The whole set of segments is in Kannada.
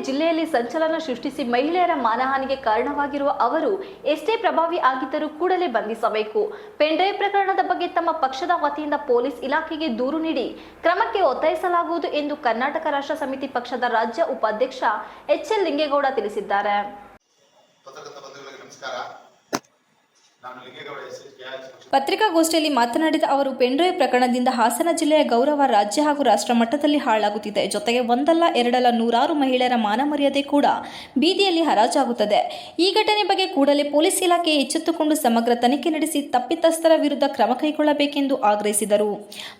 ಜಿಲ್ಲೆಯಲ್ಲಿ ಸಂಚಲನ ಸೃಷ್ಟಿಸಿ ಮಹಿಳೆಯರ ಮಾನಹಾನಿಗೆ ಕಾರಣವಾಗಿರುವ ಅವರು ಎಷ್ಟೇ ಪ್ರಭಾವಿ ಆಗಿದ್ದರೂ ಕೂಡಲೇ ಬಂಧಿಸಬೇಕು. ಪೆನ್ಡ್ರೈವ್ ಪ್ರಕರಣದ ಬಗ್ಗೆ ತಮ್ಮ ಪಕ್ಷದ ವತಿಯಿಂದ ಪೊಲೀಸ್ ಇಲಾಖೆಗೆ ದೂರು ನೀಡಿ ಕ್ರಮಕ್ಕೆ ಒತ್ತಾಯಿಸಲಾಗುವುದು ಎಂದು ಕರ್ನಾಟಕ ರಾಷ್ಟ್ರ ಸಮಿತಿ ಪಕ್ಷದ ರಾಜ್ಯ ಉಪಾಧ್ಯಕ್ಷ ಎಚ್.ಎಲ್. ಲಿಂಗೇಗೌಡ ತಿಳಿಸಿದ್ದಾರೆ. ಪತ್ರಿಕಾಗೋಷ್ಠಿಯಲ್ಲಿ ಮಾತನಾಡಿದ ಅವರು, ಪೆನ್ಡ್ರೈವ್ ಪ್ರಕರಣದಿಂದ ಹಾಸನ ಜಿಲ್ಲೆಯ ಗೌರವ ರಾಜ್ಯ ಹಾಗೂ ರಾಷ್ಟ್ರ ಮಟ್ಟದಲ್ಲಿ ಹಾಳಾಗುತ್ತಿದೆ. ಜೊತೆಗೆ ಒಂದಲ್ಲ ಎರಡಲ್ಲ ನೂರಾರು ಮಹಿಳೆಯರ ಮಾನಮರ್ಯಾದೆ ಕೂಡ ಬೀದಿಯಲ್ಲಿ ಹರಾಜಾಗುತ್ತದೆ. ಈ ಘಟನೆ ಬಗ್ಗೆ ಕೂಡಲೇ ಪೊಲೀಸ್ ಇಲಾಖೆ ಎಚ್ಚೆತ್ತುಕೊಂಡು ಸಮಗ್ರ ತನಿಖೆ ನಡೆಸಿ ತಪ್ಪಿತಸ್ಥರ ವಿರುದ್ಧ ಕ್ರಮ ಕೈಗೊಳ್ಳಬೇಕೆಂದು ಆಗ್ರಹಿಸಿದರು.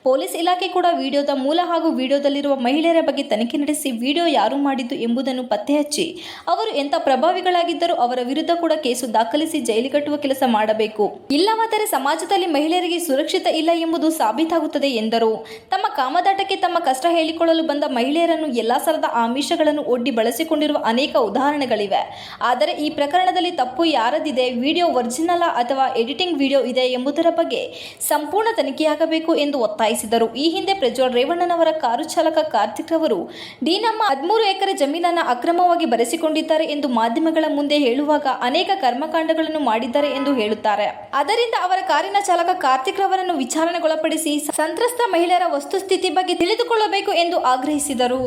ಪೊಲೀಸ್ ಇಲಾಖೆ ಕೂಡ ವಿಡಿಯೋದ ಮೂಲ ಹಾಗೂ ವಿಡಿಯೋದಲ್ಲಿರುವ ಮಹಿಳೆಯರ ಬಗ್ಗೆ ತನಿಖೆ ನಡೆಸಿ ವಿಡಿಯೋ ಯಾರು ಮಾಡಿದ್ದು ಎಂಬುದನ್ನು ಪತ್ತೆ ಹಚ್ಚಿ ಅವರು ಎಂಥ ಪ್ರಭಾವಿಗಳಾಗಿದ್ದರೂ ಅವರ ವಿರುದ್ಧ ಕೂಡ ಕೇಸು ದಾಖಲಿಸಿ ಜೈಲಿಗಟ್ಟುವ ಕೆಲಸ ಮಾಡಬೇಕು. ಇಲ್ಲವಾದರೆ ಸಮಾಜದಲ್ಲಿ ಮಹಿಳೆಯರಿಗೆ ಸುರಕ್ಷಿತ ಇಲ್ಲ ಎಂಬುದು ಸಾಬೀತಾಗುತ್ತದೆ ಎಂದರು. ತಮ್ಮ ಕಾಮದಾಟಕ್ಕೆ ತಮ್ಮ ಕಷ್ಟ ಹೇಳಿಕೊಳ್ಳಲು ಬಂದ ಮಹಿಳೆಯರನ್ನು ಎಲ್ಲಾ ಸರದ ಆಮಿಷಗಳನ್ನು ಒಡ್ಡಿ ಬಳಸಿಕೊಂಡಿರುವ ಅನೇಕ ಉದಾಹರಣೆಗಳಿವೆ. ಆದರೆ ಈ ಪ್ರಕರಣದಲ್ಲಿ ತಪ್ಪು ಯಾರದಿದೆ, ವಿಡಿಯೋ ಒರಿಜಿನಲ್ ಅಥವಾ ಎಡಿಟಿಂಗ್ ವಿಡಿಯೋ ಇದೆ ಎಂಬುದರ ಬಗ್ಗೆ ಸಂಪೂರ್ಣ ತನಿಖೆಯಾಗಬೇಕು ಎಂದು ಒತ್ತಾಯಿಸಿದರು. ಈ ಹಿಂದೆ ಪ್ರಜ್ವಲ್ ರೇವಣ್ಣನವರ ಕಾರು ಚಾಲಕ ಕಾರ್ತಿಕ್ ರವರು ನಮ್ಮ 13 ಎಕರೆ ಜಮೀನನ್ನು ಅಕ್ರಮವಾಗಿ ಬರೆಸಿಕೊಂಡಿದ್ದಾರೆ ಎಂದು ಮಾಧ್ಯಮಗಳ ಮುಂದೆ ಹೇಳುವಾಗ ಅನೇಕ ಕರ್ಮಕಾಂಡಗಳನ್ನು ಮಾಡಿದ್ದಾರೆ ಎಂದು ಹೇಳುತ್ತಾರೆ. ಅದರಿಂದ ಅವರ ಕಾರಿನ ಚಾಲಕ ಕಾರ್ತಿಕ್ ರವರನ್ನು ವಿಚಾರಣೆಗೊಳಪಡಿಸಿ ಸಂತ್ರಸ್ತ ಮಹಿಳೆಯರ ವಸ್ತುಸ್ಥಿತಿ ಬಗ್ಗೆ ತಿಳಿದುಕೊಳ್ಳಬೇಕು ಎಂದು ಆಗ್ರಹಿಸಿದರು.